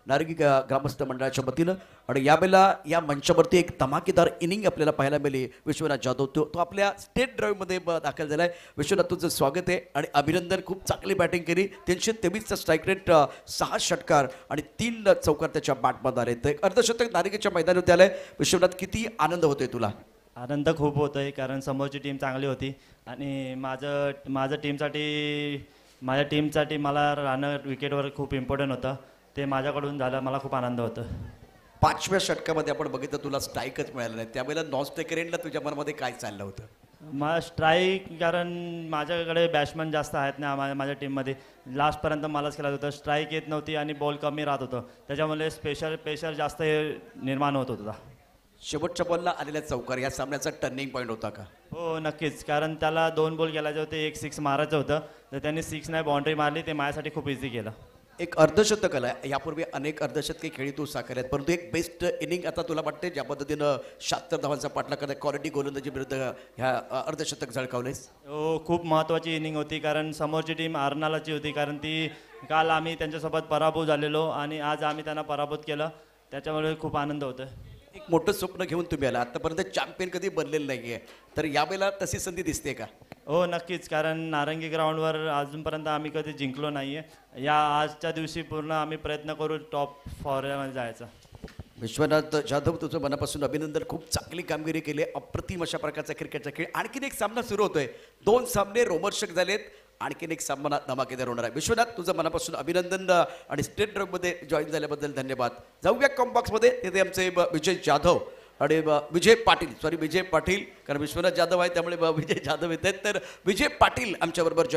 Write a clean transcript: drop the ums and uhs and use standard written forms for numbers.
नारंगी ग्रामस्थ मंडळाच्या वतीनं. आणि यावेळेला या मंचावरती एक धमाकेदार इनिंग आपल्याला पाहायला मिळाली विश्वनाथ जाधव. तो आपल्या स्टेट ड्राईव्हमध्ये दाखल झाला आहे. विश्वनाथ, तुझं स्वागत आहे आणि अभिनंदन. खूप चांगली बॅटिंग केली. 323चा स्ट्राईक रेट, 6 षटकार आणि 3 चौकार त्याच्या बॅटमध्ये आले. तर एक अर्धशतक नारिकेच्या मैदानावरती आलंय. विश्वनाथ, किती आनंद होतोय तुला? आनंद खूप होत आहे, कारण समोरची टीम चांगली होती आणि माझ्या टीमसाठी मला राहणं विकेटवर खूप इम्पॉर्टंट होतं. ते माझ्याकडून झालं, मला खूप आनंद होतं. 5व्या षटकामध्ये आपण बघितलं तुला स्ट्राईकच मिळालं नाही. त्यावेळेला नॉन स्ट्रायकर एंडला तुझ्या मनामध्ये काय चाललं होतं? मला स्ट्राईक, कारण माझ्याकडे बॅट्समन जास्त आहेत ना माझ्या टीममध्ये. लास्टपर्यंत मलाच खेळत होतं. स्ट्राईक येत नव्हती आणि बॉल कमी राहत होतं, त्याच्यामुळे प्रेशर जास्त निर्माण होत होता. शेवटच्या बॉलला आलेल्या चौकार या सामन्याचा टर्निंग पॉईंट होता का? हो, नक्कीच. कारण त्याला 2 बॉल खेळायचे होते, एक 6 मारायचं होतं. तर त्यांनी 6 नाही बाउंड्री मारली. ते माझ्यासाठी खूप इझी केलं. एक अर्धशतक आलं. यापूर्वी अनेक अर्धशतके खेळी तू साकारल्यात, परंतु एक बेस्ट इनिंग आता तुला वाटते ज्या पद्धतीनं 76 धावांचा पाठलाग करत क्वालिटी गोलंदाजी विरुद्ध ह्या अर्धशतक झळकावलेस? हो, खूप महत्त्वाची इनिंग होती, कारण समोरची टीम आर्नालाची होती. कारण ती काल आम्ही त्यांच्यासोबत पराभूत झालेलो आणि आज आम्ही त्यांना पराभूत केलं. त्याच्यामुळे खूप आनंद होतो. एक मोठं स्वप्न घेऊन तुम्ही आला. आतापर्यंत चॅम्पियन कधी बनलेलं नाहीये, तर यावेळेला तशी संधी दिसते का? हो, नक्कीच. कारण नारंगी ग्राउंडवर अजूनपर्यंत आम्ही कधी जिंकलो नाही आहे. आजच्या दिवशी पूर्ण आम्ही प्रयत्न करू टॉप 4 जायचा. विश्वनाथ जाधव, तुझं मनापासून अभिनंदन. खूप चांगली कामगिरी केली. अप्रतिम अशा प्रकारचा क्रिकेटचा खेळ. आणखीन एक सामना सुरू होतोय. 2 सामने रोमर्षक झालेत. आणखीन एक सामना धमाकेदार होणार आहे. विश्वनाथ, तुझं मनापासून अभिनंदन आणि स्टेट ड्राईव्हमध्ये जॉईन झाल्याबद्दल धन्यवाद. जाऊया कॉम्बॉक्समध्ये. तिथे आमचे विजय जाधव आणि विजय पाटील, कारण विश्वनाथ जाधव आहे त्यामुळे विजय जाधव येत आहेत. तर विजय पाटील आमच्याबरोबर जॉईन